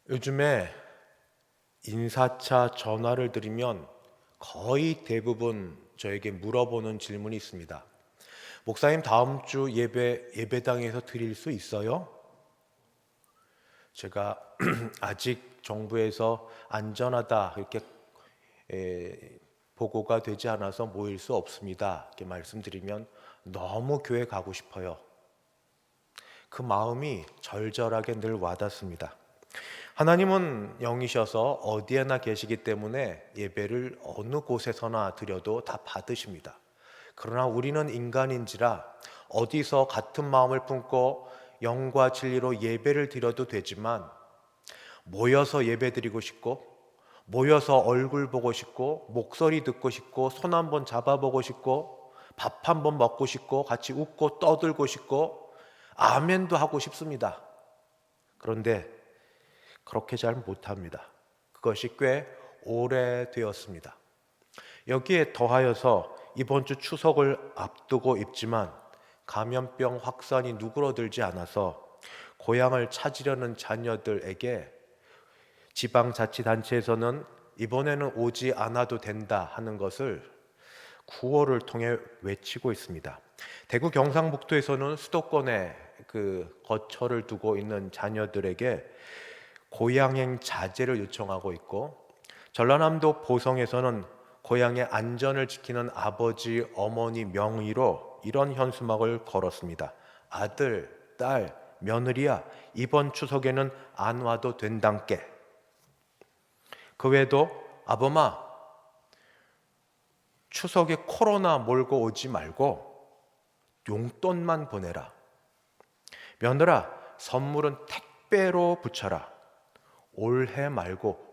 요즘에 인사차 전화를 드리면 거의 대부분 저에게 물어보는 질문이 있습니다. 목사님, 다음 주 예배당에서 드릴 수 있어요? 제가 아직 정부에서 안전하다 이렇게 보고가 되지 않아서 모일 수 없습니다, 이렇게 말씀드리면 너무 교회 가고 싶어요. 그 마음이 절절하게 늘 와닿습니다. 하나님은 영이셔서 어디에나 계시기 때문에 예배를 어느 곳에서나 드려도 다 받으십니다. 그러나 우리는 인간인지라 어디서 같은 마음을 품고 영과 진리로 예배를 드려도 되지만, 모여서 예배 드리고 싶고, 모여서 얼굴 보고 싶고, 목소리 듣고 싶고, 손 한번 잡아보고 싶고, 밥 한번 먹고 싶고, 같이 웃고 떠들고 싶고, 아멘도 하고 싶습니다. 그런데 그렇게 잘 못합니다. 그것이 꽤 오래되었습니다. 여기에 더하여서 이번 주 추석을 앞두고 있지만 감염병 확산이 누그러들지 않아서 고향을 찾으려는 자녀들에게 지방자치단체에서는 이번에는 오지 않아도 된다 하는 것을 구호를 통해 외치고 있습니다. 대구 경상북도에서는 수도권에 거처를 두고 있는 자녀들에게 고향행 자제를 요청하고 있고, 전라남도 보성에서는 고향의 안전을 지키는 아버지, 어머니 명의로 이런 현수막을 걸었습니다. 아들, 딸, 며느리야, 이번 추석에는 안 와도 된단께. 그 외에도 아범아, 추석에 코로나 몰고 오지 말고 용돈만 보내라. 며느라, 선물은 택배로 붙여라. 올해 말고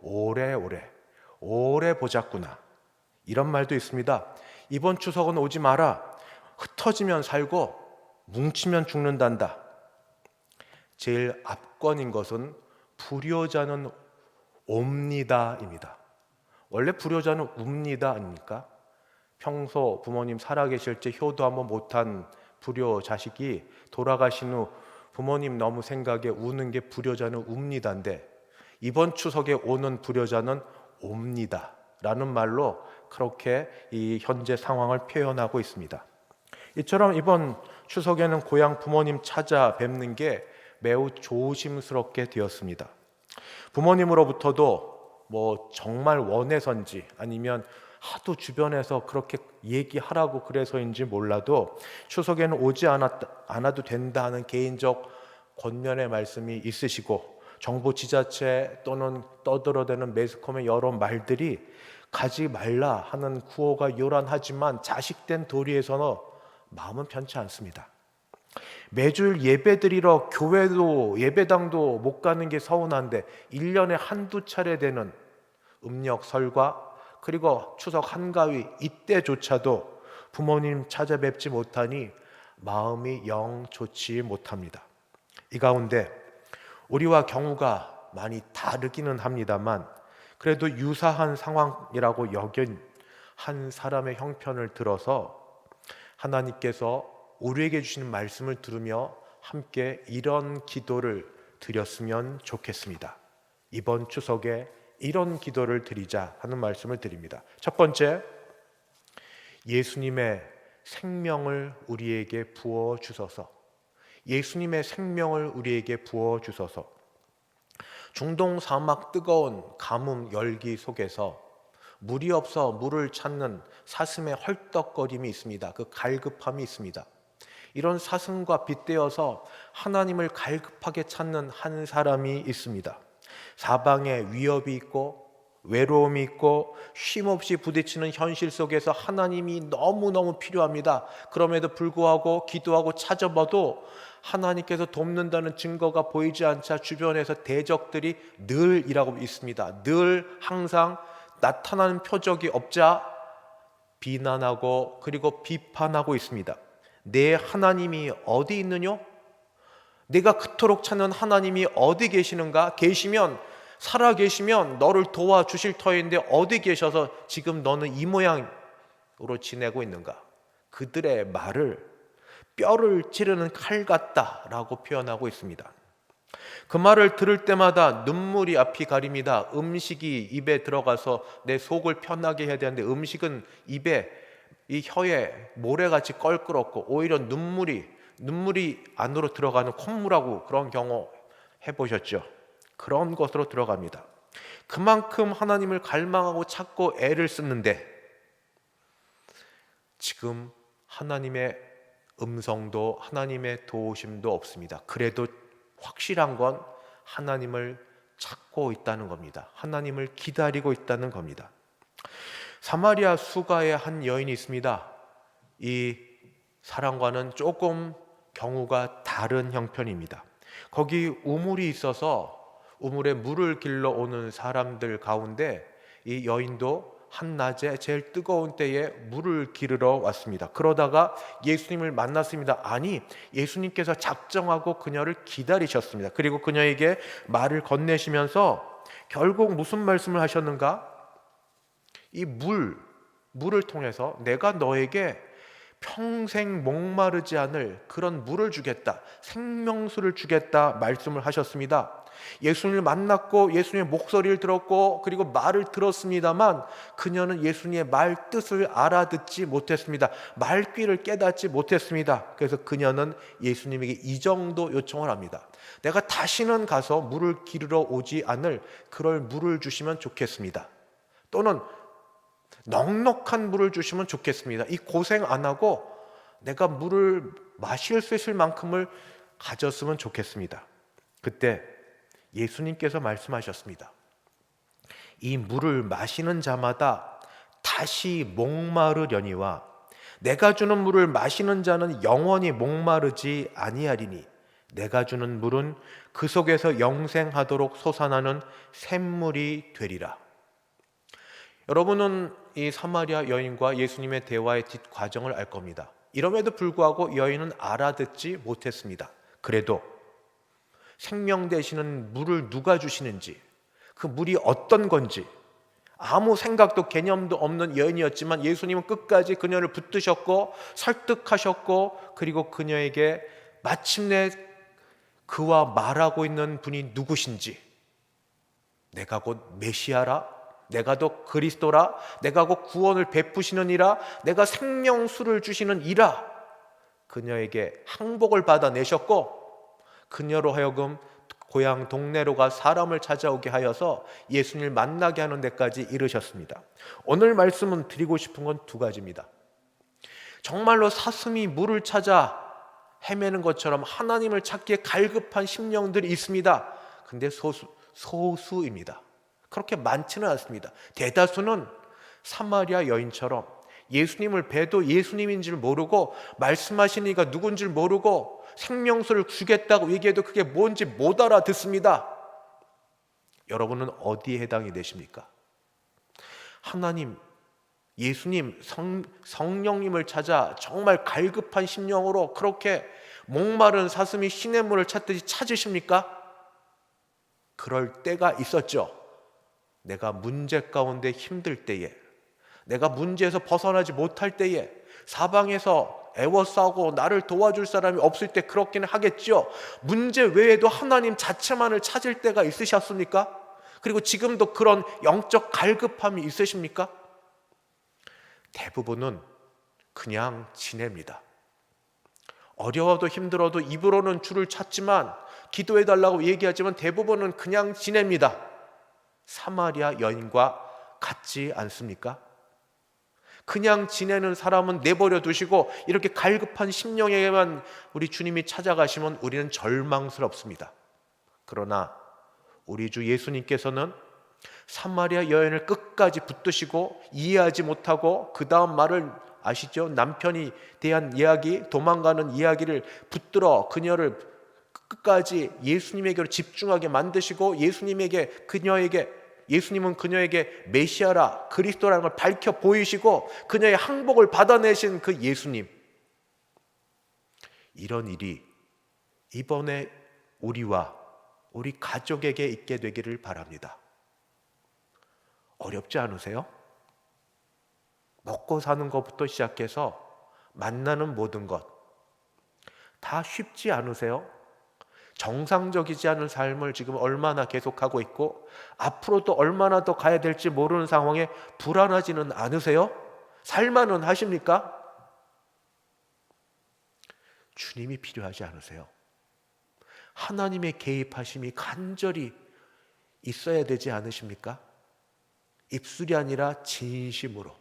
오래 보자꾸나. 이런 말도 있습니다. 이번 추석은 오지 마라. 흩어지면 살고 뭉치면 죽는단다. 제일 압권인 것은 불효자는 옵니다입니다. 원래 불효자는 웁니다 아닙니까? 평소 부모님 살아계실 때 효도 한번 못한 불효 자식이 돌아가신 후 부모님 너무 생각에 우는 게 불효자는 웁니다인데, 이번 추석에 오는 불효자는 옵니다 라는 말로 그렇게 이 현재 상황을 표현하고 있습니다. 이처럼 이번 추석에는 고향 부모님 찾아뵙는 게 매우 조심스럽게 되었습니다. 부모님으로부터도 정말 원해서인지 아니면 하도 주변에서 그렇게 얘기하라고 그래서인지 몰라도 추석에는 오지 않아도 된다는 개인적 권면의 말씀이 있으시고, 정부 지자체 또는 떠들어대는 매스컴의 여러 말들이 가지 말라 하는 구호가 요란하지만 자식된 도리에서는 마음은 편치 않습니다. 매주일 예배 드리러 교회도 예배당도 못 가는 게 서운한데 1년에 한두 차례 되는 음력 설과 그리고 추석 한가위 이때조차도 부모님 찾아뵙지 못하니 마음이 영 좋지 못합니다. 이 가운데 우리와 경우가 많이 다르기는 합니다만 그래도 유사한 상황이라고 여긴 한 사람의 형편을 들어서 하나님께서 우리에게 주시는 말씀을 들으며 함께 이런 기도를 드렸으면 좋겠습니다. 이번 추석에 이런 기도를 드리자 하는 말씀을 드립니다. 첫 번째, 예수님의 생명을 우리에게 부어 주소서. 예수님의 생명을 우리에게 부어 주소서. 중동 사막 뜨거운 가뭄 열기 속에서 물이 없어 물을 찾는 사슴의 헐떡거림이 있습니다. 그 갈급함이 있습니다. 이런 사슴과 빗대어서 하나님을 갈급하게 찾는 한 사람이 있습니다. 사방에 위협이 있고 외로움이 있고 쉼없이 부딪히는 현실 속에서 하나님이 너무너무 필요합니다. 그럼에도 불구하고 기도하고 찾아봐도 하나님께서 돕는다는 증거가 보이지 않자 주변에서 대적들이 늘 일하고 있습니다. 늘 항상 나타나는 표적이 없자 비난하고 그리고 비판하고 있습니다. 내 하나님이 어디 있느뇨? 내가 그토록 찾는 하나님이 어디 계시는가? 살아 계시면 너를 도와주실 터인데 어디 계셔서 지금 너는 이 모양으로 지내고 있는가? 그들의 말을 뼈를 찌르는 칼 같다라고 표현하고 있습니다. 그 말을 들을 때마다 눈물이 앞이 가립니다. 음식이 입에 들어가서 내 속을 편하게 해야 되는데 음식은 입에, 이 혀에 모래같이 껄끄럽고 오히려 눈물이 안으로 들어가는 콧물하고, 그런 경험 해보셨죠? 그런 것으로 들어갑니다. 그만큼 하나님을 갈망하고 찾고 애를 쓰는데 지금 하나님의 음성도 하나님의 도우심도 없습니다. 그래도 확실한 건 하나님을 찾고 있다는 겁니다. 하나님을 기다리고 있다는 겁니다. 사마리아 수가의 한 여인이 있습니다. 이 사람과는 조금 경우가 다른 형편입니다. 거기 우물이 있어서 우물에 물을 길러 오는 사람들 가운데 이 여인도 한낮에 제일 뜨거운 때에 물을 기르러 왔습니다. 그러다가 예수님을 만났습니다. 아니, 예수님께서 작정하고 그녀를 기다리셨습니다. 그리고 그녀에게 말을 건네시면서 결국 무슨 말씀을 하셨는가? 이 물을 통해서 내가 너에게 평생 목마르지 않을 그런 물을 주겠다, 생명수를 주겠다 말씀을 하셨습니다. 예수님을 만났고 예수님의 목소리를 들었고 그리고 말을 들었습니다만 그녀는 예수님의 말 뜻을 알아듣지 못했습니다. 말귀를 깨닫지 못했습니다. 그래서 그녀는 예수님에게 이 정도 요청을 합니다. 내가 다시는 가서 물을 기르러 오지 않을 그럴 물을 주시면 좋겠습니다. 또는 넉넉한 물을 주시면 좋겠습니다. 이 고생 안 하고 내가 물을 마실 수 있을 만큼을 가졌으면 좋겠습니다. 그때 예수님께서 말씀하셨습니다. 이 물을 마시는 자마다 다시 목마르려니와 내가 주는 물을 마시는 자는 영원히 목마르지 아니하리니 내가 주는 물은 그 속에서 영생하도록 솟아나는 샘물이 되리라. 여러분은 이 사마리아 여인과 예수님의 대화의 뒷과정을 알 겁니다. 이럼에도 불구하고 여인은 알아듣지 못했습니다. 그래도 생명 되시는 물을 누가 주시는지, 그 물이 어떤 건지 아무 생각도 개념도 없는 여인이었지만 예수님은 끝까지 그녀를 붙드셨고 설득하셨고 그리고 그녀에게 마침내 그와 말하고 있는 분이 누구신지, 내가 곧 메시아라, 내가 곧 그리스도라, 내가 곧 구원을 베푸시는 이라, 내가 생명수를 주시는 이라, 그녀에게 항복을 받아내셨고 그녀로 하여금 고향 동네로가 사람을 찾아오게 하여서 예수님을 만나게 하는 데까지 이르셨습니다. 오늘 말씀은 드리고 싶은 건 두 가지입니다. 정말로 사슴이 물을 찾아 헤매는 것처럼 하나님을 찾기에 갈급한 심령들이 있습니다. 근데 소수입니다. 그렇게 많지는 않습니다. 대다수는 사마리아 여인처럼 예수님을 뵈도 예수님인 줄 모르고 말씀하시는 이가 누군 줄 모르고 생명수를 주겠다고 얘기해도 그게 뭔지 못 알아듣습니다. 여러분은 어디에 해당이 되십니까? 하나님, 예수님, 성령님을 찾아 정말 갈급한 심령으로 그렇게 목마른 사슴이 시냇물을 찾듯이 찾으십니까? 그럴 때가 있었죠. 내가 문제 가운데 힘들 때에, 내가 문제에서 벗어나지 못할 때에, 사방에서 애워싸고 나를 도와줄 사람이 없을 때 그렇기는 하겠죠. 문제 외에도 하나님 자체만을 찾을 때가 있으셨습니까? 그리고 지금도 그런 영적 갈급함이 있으십니까? 대부분은 그냥 지냅니다. 어려워도 힘들어도 입으로는 주를 찾지만, 기도해달라고 얘기하지만 대부분은 그냥 지냅니다. 사마리아 여인과 같지 않습니까? 그냥 지내는 사람은 내버려 두시고 이렇게 갈급한 심령에게만 우리 주님이 찾아가시면 우리는 절망스럽습니다. 그러나 우리 주 예수님께서는 사마리아 여인을 끝까지 붙드시고 이해하지 못하고 그 다음 말을 아시죠? 남편이 대한 이야기, 도망가는 이야기를 붙들어 그녀를 끝까지 예수님에게로 집중하게 만드시고 예수님은 그녀에게 메시아라, 그리스도라는 걸 밝혀 보이시고 그녀의 항복을 받아내신 그 예수님, 이런 일이 이번에 우리와 우리 가족에게 있게 되기를 바랍니다. 어렵지 않으세요? 먹고 사는 것부터 시작해서 만나는 모든 것, 다 쉽지 않으세요? 정상적이지 않은 삶을 지금 얼마나 계속하고 있고 앞으로도 얼마나 더 가야 될지 모르는 상황에 불안하지는 않으세요? 살만은 하십니까? 주님이 필요하지 않으세요? 하나님의 개입하심이 간절히 있어야 되지 않으십니까? 입술이 아니라 진심으로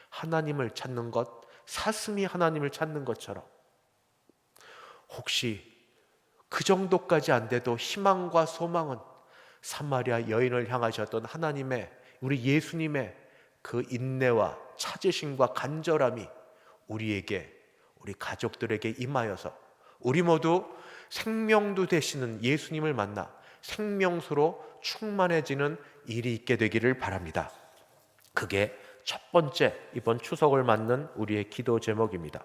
하나님을 찾는 것, 사슴이 하나님을 찾는 것처럼 혹시 그 정도까지 안 돼도 희망과 소망은 사마리아 여인을 향하셨던 하나님의, 우리 예수님의 그 인내와 찾으심과 간절함이 우리에게, 우리 가족들에게 임하여서 우리 모두 생명도 되시는 예수님을 만나 생명수로 충만해지는 일이 있게 되기를 바랍니다. 그게 첫 번째, 이번 추석을 맞는 우리의 기도 제목입니다.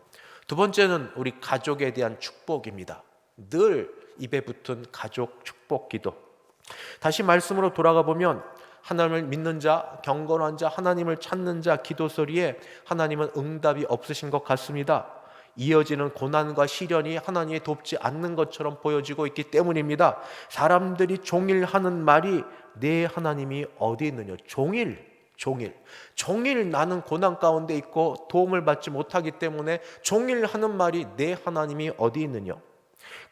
두 번째는 우리 가족에 대한 축복입니다. 늘 입에 붙은 가족 축복 기도. 다시 말씀으로 돌아가 보면 하나님을 믿는 자, 경건한 자, 하나님을 찾는 자 기도 소리에 하나님은 응답이 없으신 것 같습니다. 이어지는 고난과 시련이 하나님이 돕지 않는 것처럼 보여지고 있기 때문입니다. 사람들이 종일 하는 말이 내 하나님이 어디 있느냐. 종일 나는 고난 가운데 있고 도움을 받지 못하기 때문에 종일 하는 말이 내 하나님이 어디 있느냐.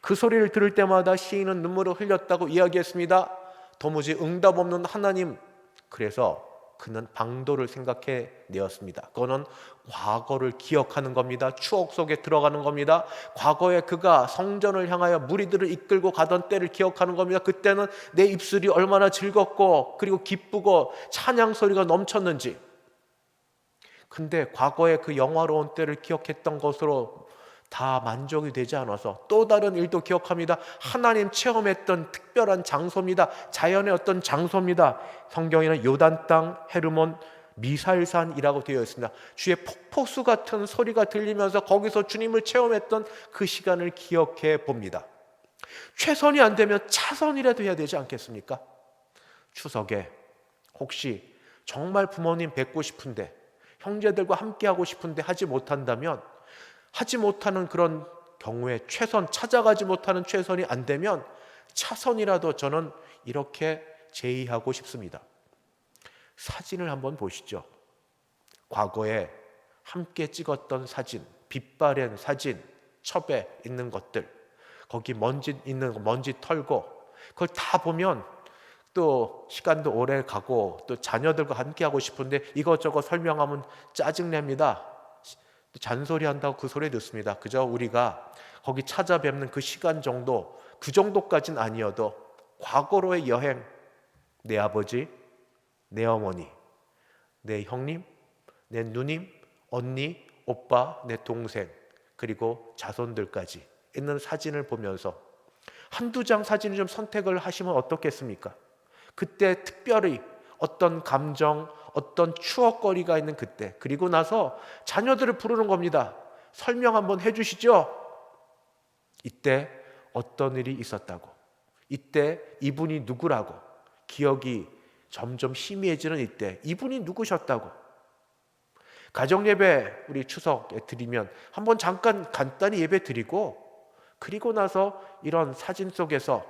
그 소리를 들을 때마다 시인은 눈물을 흘렸다고 이야기했습니다. 도무지 응답 없는 하나님. 그래서 그는 방도를 생각해 내었습니다. 그거는 과거를 기억하는 겁니다. 추억 속에 들어가는 겁니다. 과거에 그가 성전을 향하여 무리들을 이끌고 가던 때를 기억하는 겁니다. 그때는 내 입술이 얼마나 즐겁고 그리고 기쁘고 찬양 소리가 넘쳤는지. 근데 과거에 그 영화로운 때를 기억했던 것으로 다 만족이 되지 않아서 또 다른 일도 기억합니다. 하나님 체험했던 특별한 장소입니다. 자연의 어떤 장소입니다. 성경에는 요단 땅, 헤르몬, 미사일산이라고 되어 있습니다. 주의 폭포수 같은 소리가 들리면서 거기서 주님을 체험했던 그 시간을 기억해 봅니다. 최선이 안 되면 차선이라도 해야 되지 않겠습니까? 추석에 혹시 정말 부모님 뵙고 싶은데 형제들과 함께하고 싶은데 하지 못한다면, 하지 못하는 그런 경우에 최선, 찾아가지 못하는 최선이 안 되면 차선이라도 저는 이렇게 제의하고 싶습니다. 사진을 한번 보시죠. 과거에 함께 찍었던 사진, 빛바랜 사진, 첩에 있는 것들, 거기 먼지 있는 거 먼지 털고 그걸 다 보면 또 시간도 오래 가고 또 자녀들과 함께 하고 싶은데 이것저것 설명하면 짜증냅니다. 잔소리 한다고 그 소리 듣습니다. 그저 우리가 거기 찾아뵙는 그 시간 정도, 그 정도까지는 아니어도 과거로의 여행, 내 아버지, 내 어머니, 내 형님, 내 누님, 언니, 오빠, 내 동생, 그리고 자손들까지 있는 사진을 보면서 한두 장 사진을 좀 선택을 하시면 어떻겠습니까? 그때 특별히 어떤 감정, 어떤 추억거리가 있는 그때, 그리고 나서 자녀들을 부르는 겁니다. 설명 한번 해주시죠. 이때 어떤 일이 있었다고, 이때 이분이 누구라고, 기억이 점점 희미해지는 이때 이분이 누구셨다고. 가정예배 우리 추석에 드리면 한번 잠깐 간단히 예배 드리고, 그리고 나서 이런 사진 속에서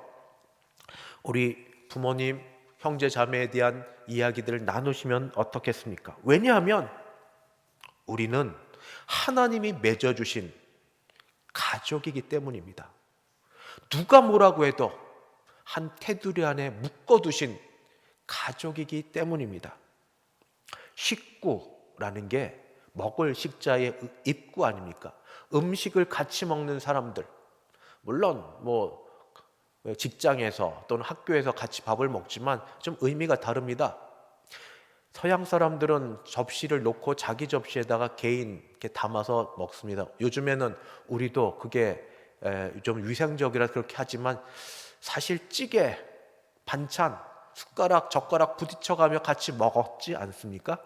우리 부모님, 형제 자매에 대한 이야기들을 나누시면 어떻겠습니까? 왜냐하면 우리는 하나님이 맺어주신 가족이기 때문입니다. 누가 뭐라고 해도 한 테두리 안에 묶어두신 가족이기 때문입니다. 식구라는 게 먹을 식자의 입구 아닙니까? 음식을 같이 먹는 사람들, 물론 직장에서 또는 학교에서 같이 밥을 먹지만 좀 의미가 다릅니다. 서양 사람들은 접시를 놓고 자기 접시에다가 개인 이렇게 담아서 먹습니다. 요즘에는 우리도 그게 좀 위생적이라 그렇게 하지만 사실 찌개, 반찬, 숟가락, 젓가락 부딪혀가며 같이 먹었지 않습니까?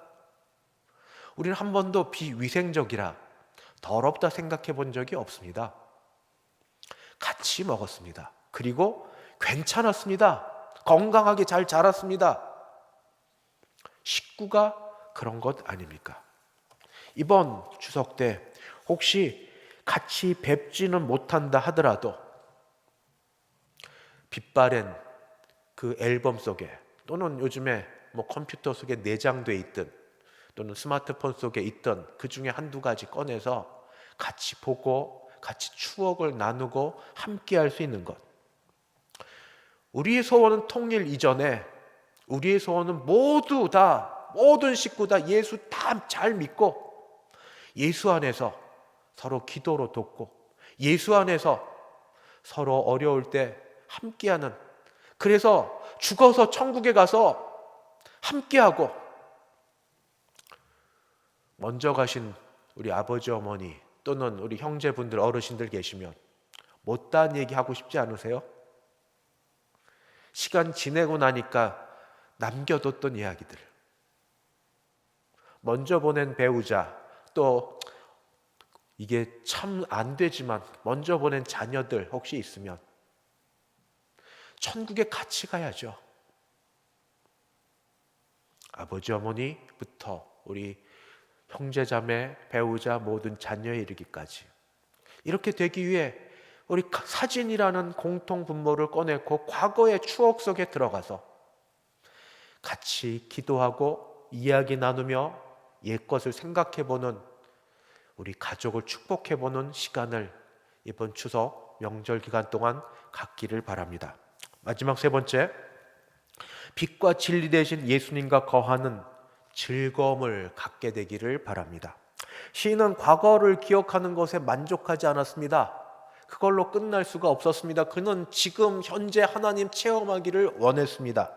우리는 한 번도 비위생적이라 더럽다 생각해 본 적이 없습니다. 같이 먹었습니다. 그리고 괜찮았습니다. 건강하게 잘 자랐습니다. 식구가 그런 것 아닙니까? 이번 추석 때 혹시 같이 뵙지는 못한다 하더라도 빛바랜 그 앨범 속에, 또는 요즘에 뭐 컴퓨터 속에 내장돼 있든 또는 스마트폰 속에 있던 그 중에 한두 가지 꺼내서 같이 보고 같이 추억을 나누고 함께 할 수 있는 것. 우리의 소원은 통일 이전에 우리의 소원은 모두 다, 모든 식구 다 예수 다 잘 믿고 예수 안에서 서로 기도로 돕고 예수 안에서 서로 어려울 때 함께하는, 그래서 죽어서 천국에 가서 함께하고, 먼저 가신 우리 아버지 어머니 또는 우리 형제분들 어르신들 계시면 못다한 얘기 하고 싶지 않으세요? 시간 지내고 나니까 남겨뒀던 이야기들, 먼저 보낸 배우자, 또 이게 참 안 되지만 먼저 보낸 자녀들 혹시 있으면 천국에 같이 가야죠. 아버지 어머니부터 우리 형제자매, 배우자, 모든 자녀에 이르기까지 이렇게 되기 위해 우리 사진이라는 공통 분모를 꺼내고 과거의 추억 속에 들어가서 같이 기도하고 이야기 나누며 옛것을 생각해보는, 우리 가족을 축복해보는 시간을 이번 추석 명절 기간 동안 갖기를 바랍니다. 마지막 세 번째, 빛과 진리 되신 예수님과 거하는 즐거움을 갖게 되기를 바랍니다. 시인은 과거를 기억하는 것에 만족하지 않았습니다. 그걸로 끝날 수가 없었습니다. 그는 지금 현재 하나님 체험하기를 원했습니다.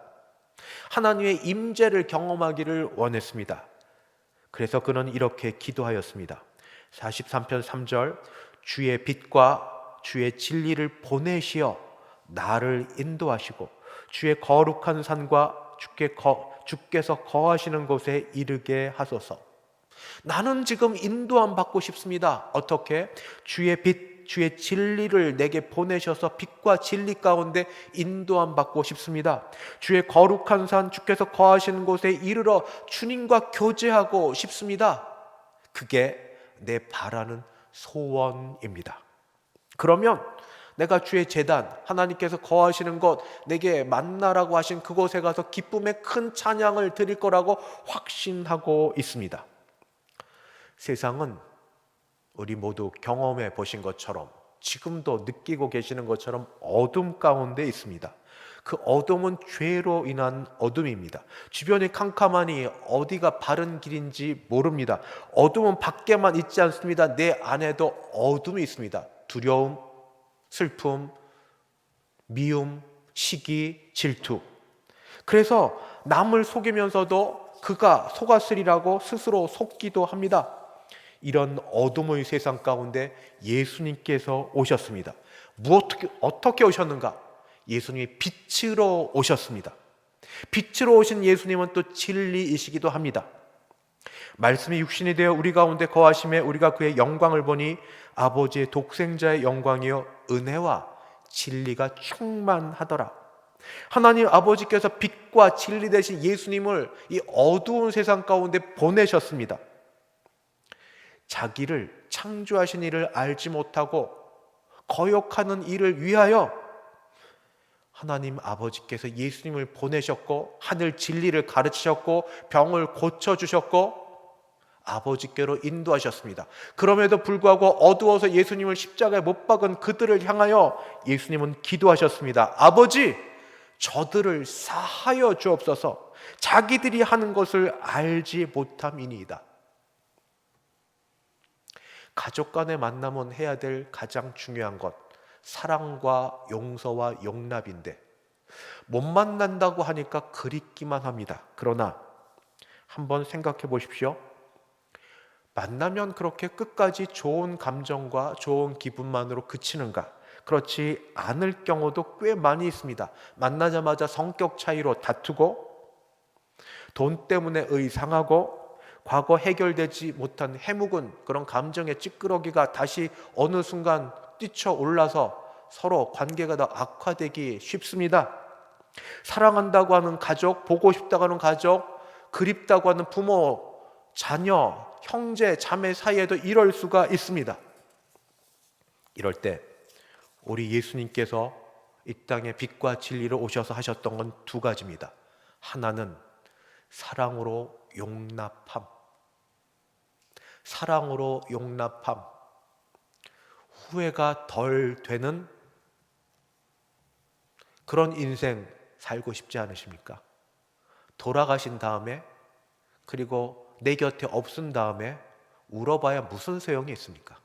하나님의 임재를 경험하기를 원했습니다. 그래서 그는 이렇게 기도하였습니다. 43편 3절, 주의 빛과 주의 진리를 보내시어 나를 인도하시고 주의 거룩한 산과 주께서 거하시는 곳에 이르게 하소서. 나는 지금 인도함 받고 싶습니다. 어떻게? 주의 빛, 주의 진리를 내게 보내셔서 빛과 진리 가운데 인도함 받고 싶습니다. 주의 거룩한 산, 주께서 거하시는 곳에 이르러 주님과 교제하고 싶습니다. 그게 내 바라는 소원입니다. 그러면 내가 주의 제단, 하나님께서 거하시는 곳, 내게 만나라고 하신 그곳에 가서 기쁨의 큰 찬양을 드릴 거라고 확신하고 있습니다. 세상은 우리 모두 경험해 보신 것처럼, 지금도 느끼고 계시는 것처럼 어둠 가운데 있습니다. 그 어둠은 죄로 인한 어둠입니다. 주변이 캄캄하니 어디가 바른 길인지 모릅니다. 어둠은 밖에만 있지 않습니다. 내 안에도 어둠이 있습니다. 두려움, 슬픔, 미움, 시기, 질투. 그래서 남을 속이면서도 그가 속았으리라고 스스로 속기도 합니다. 이런 어둠의 세상 가운데 예수님께서 오셨습니다. 어떻게 오셨는가? 예수님이 빛으로 오셨습니다. 빛으로 오신 예수님은 또 진리이시기도 합니다. 말씀이 육신이 되어 우리 가운데 거하심에 우리가 그의 영광을 보니 아버지의 독생자의 영광이요 은혜와 진리가 충만하더라. 하나님 아버지께서 빛과 진리 되신 예수님을 이 어두운 세상 가운데 보내셨습니다. 자기를 창조하신 이를 알지 못하고 거역하는 이를 위하여 하나님 아버지께서 예수님을 보내셨고 하늘 진리를 가르치셨고 병을 고쳐주셨고 아버지께로 인도하셨습니다. 그럼에도 불구하고 어두워서 예수님을 십자가에 못 박은 그들을 향하여 예수님은 기도하셨습니다. 아버지, 저들을 사하여 주옵소서. 자기들이 하는 것을 알지 못함이니이다. 가족 간의 만남은 해야 될 가장 중요한 것, 사랑과 용서와 용납인데 못 만난다고 하니까 그립기만 합니다. 그러나 한번 생각해 보십시오. 만나면 그렇게 끝까지 좋은 감정과 좋은 기분만으로 그치는가? 그렇지 않을 경우도 꽤 많이 있습니다. 만나자마자 성격 차이로 다투고 돈 때문에 의상하고 과거 해결되지 못한 해묵은 그런 감정의 찌끄러기가 다시 어느 순간 뛰쳐올라서 서로 관계가 더 악화되기 쉽습니다. 사랑한다고 하는 가족, 보고 싶다고 하는 가족, 그립다고 하는 부모, 자녀, 형제, 자매 사이에도 이럴 수가 있습니다. 이럴 때 우리 예수님께서 이 땅에 빛과 진리로 오셔서 하셨던 건 두 가지입니다. 하나는 사랑으로 용납함. 사랑으로 용납함. 후회가 덜 되는 그런 인생 살고 싶지 않으십니까? 돌아가신 다음에, 그리고 내 곁에 없은 다음에 울어봐야 무슨 소용이 있습니까?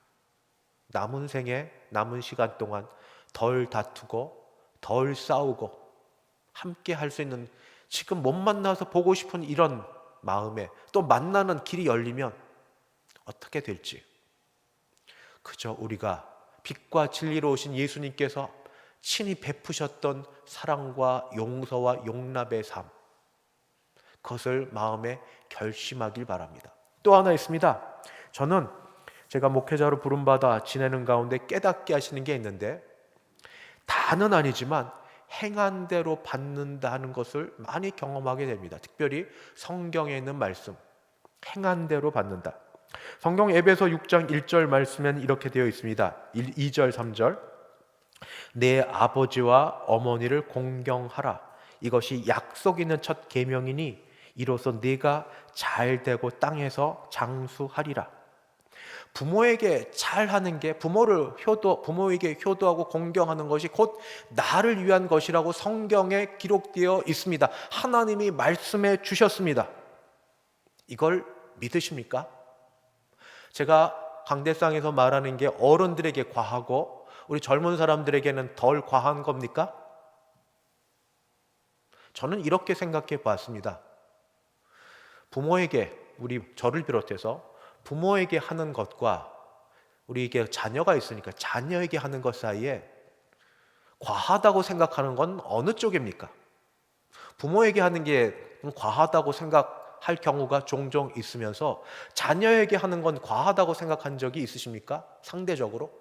남은 생에, 남은 시간 동안 덜 다투고 덜 싸우고 함께 할 수 있는, 지금 못 만나서 보고 싶은 이런 마음에 또 만나는 길이 열리면 어떻게 될지, 그저 우리가 빛과 진리로 오신 예수님께서 친히 베푸셨던 사랑과 용서와 용납의 삶, 그것을 마음에 결심하길 바랍니다. 또 하나 있습니다. 저는 제가 목회자로 부름받아 지내는 가운데 깨닫게 하시는 게 있는데, 다는 아니지만 행한 대로 받는다는 것을 많이 경험하게 됩니다. 특별히 성경에 있는 말씀, 행한 대로 받는다. 성경 에베소 6장 1절 말씀엔 이렇게 되어 있습니다. 2절 3절, 내 아버지와 어머니를 공경하라. 이것이 약속 있는 첫 계명이니 이로써 네가 잘되고 땅에서 장수하리라. 부모에게 잘하는 게, 부모에게 효도하고 공경하는 것이 곧 나를 위한 것이라고 성경에 기록되어 있습니다. 하나님이 말씀해 주셨습니다. 이걸 믿으십니까? 제가 강대상에서 말하는 게 어른들에게 과하고 우리 젊은 사람들에게는 덜 과한 겁니까? 저는 이렇게 생각해 봤습니다. 부모에게, 저를 비롯해서 부모에게 하는 것과 우리에게 자녀가 있으니까 자녀에게 하는 것 사이에 과하다고 생각하는 건 어느 쪽입니까? 부모에게 하는 게 과하다고 생각할 경우가 종종 있으면서 자녀에게 하는 건 과하다고 생각한 적이 있으십니까? 상대적으로?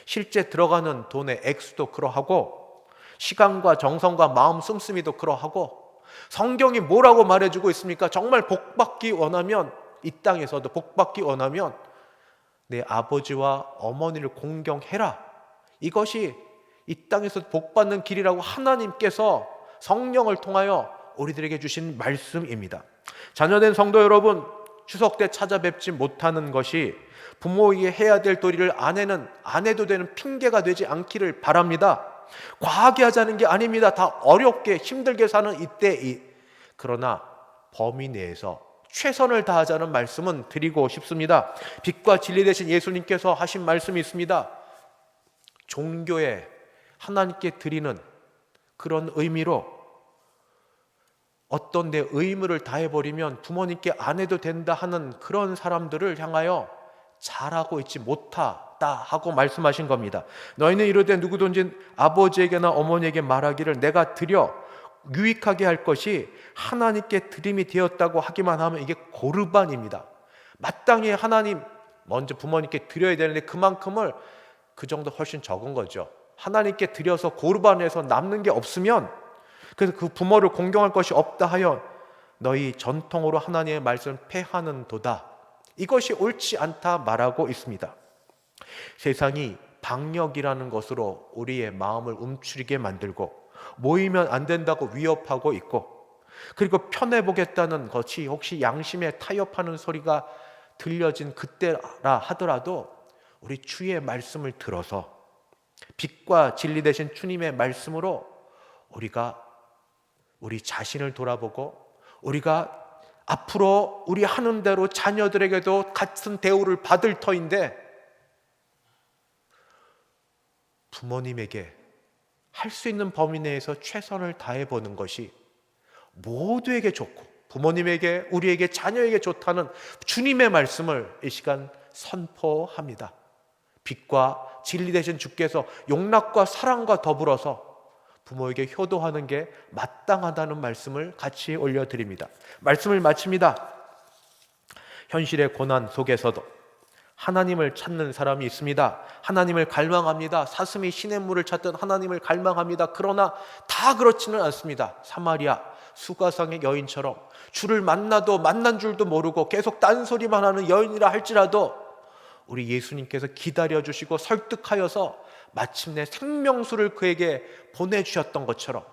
실제 들어가는 돈의 액수도 그러하고, 시간과 정성과 마음 씀씀이도 그러하고, 성경이 뭐라고 말해주고 있습니까? 정말 복받기 원하면, 이 땅에서도 복받기 원하면 내 아버지와 어머니를 공경해라. 이것이 이 땅에서 복받는 길이라고 하나님께서 성령을 통하여 우리들에게 주신 말씀입니다. 자녀된 성도 여러분, 추석 때 찾아뵙지 못하는 것이 부모에게 해야 될 도리를 안 해도 되는 핑계가 되지 않기를 바랍니다. 과하게 하자는 게 아닙니다. 다 어렵게 힘들게 사는 이때, 그러나 범위 내에서 최선을 다하자는 말씀은 드리고 싶습니다. 빛과 진리 되신 예수님께서 하신 말씀이 있습니다. 종교에 하나님께 드리는 그런 의미로 어떤 내 의무를 다해버리면 부모님께 안 해도 된다 하는 그런 사람들을 향하여 잘하고 있지 못하다 하고 말씀하신 겁니다. 너희는 이르되 누구든지 아버지에게나 어머니에게 말하기를 내가 드려 유익하게 할 것이 하나님께 드림이 되었다고 하기만 하면 이게 고르반입니다. 마땅히 하나님 먼저 부모님께 드려야 되는데 그만큼을 그 정도 훨씬 적은 거죠. 하나님께 드려서 고르반에서 남는 게 없으면, 그래서 그 부모를 공경할 것이 없다 하여 너희 전통으로 하나님의 말씀을 폐하는 도다. 이것이 옳지 않다 말하고 있습니다. 세상이 방역이라는 것으로 우리의 마음을 움츠리게 만들고 모이면 안 된다고 위협하고 있고, 그리고 편해보겠다는 것이 혹시 양심에 타협하는 소리가 들려진 그때라 하더라도 우리 주의 말씀을 들어서 빛과 진리 되신 주님의 말씀으로 우리가 우리 자신을 돌아보고, 우리가 앞으로 우리 하는 대로 자녀들에게도 같은 대우를 받을 터인데, 부모님에게 할 수 있는 범위 내에서 최선을 다해보는 것이 모두에게 좋고, 부모님에게, 우리에게, 자녀에게 좋다는 주님의 말씀을 이 시간 선포합니다. 빛과 진리 되신 주께서 용납과 사랑과 더불어서 부모에게 효도하는 게 마땅하다는 말씀을 같이 올려드립니다. 말씀을 마칩니다. 현실의 고난 속에서도 하나님을 찾는 사람이 있습니다. 하나님을 갈망합니다. 사슴이 시냇물을 찾던 하나님을 갈망합니다. 그러나 다 그렇지는 않습니다. 사마리아 수가성의 여인처럼 주를 만나도 만난 줄도 모르고 계속 딴소리만 하는 여인이라 할지라도 우리 예수님께서 기다려주시고 설득하여서 마침내 생명수를 그에게 보내주셨던 것처럼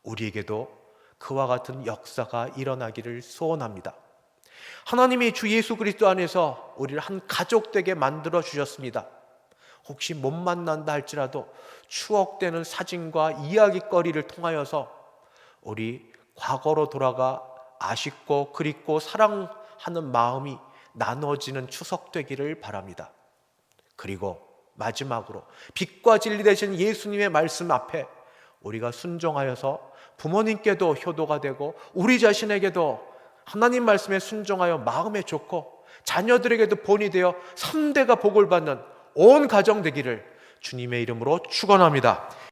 우리에게도 그와 같은 역사가 일어나기를 소원합니다. 하나님이 주 예수 그리스도 안에서 우리를 한 가족 되게 만들어 주셨습니다. 혹시 못 만난다 할지라도 추억되는 사진과 이야기거리를 통하여서 우리 과거로 돌아가 아쉽고 그립고 사랑하는 마음이 나눠지는 추석 되기를 바랍니다. 그리고 마지막으로 빛과 진리 되신 예수님의 말씀 앞에 우리가 순종하여서 부모님께도 효도가 되고 우리 자신에게도 하나님 말씀에 순종하여 마음에 좋고 자녀들에게도 본이 되어 3대가 복을 받는 온 가정 되기를 주님의 이름으로 축원합니다.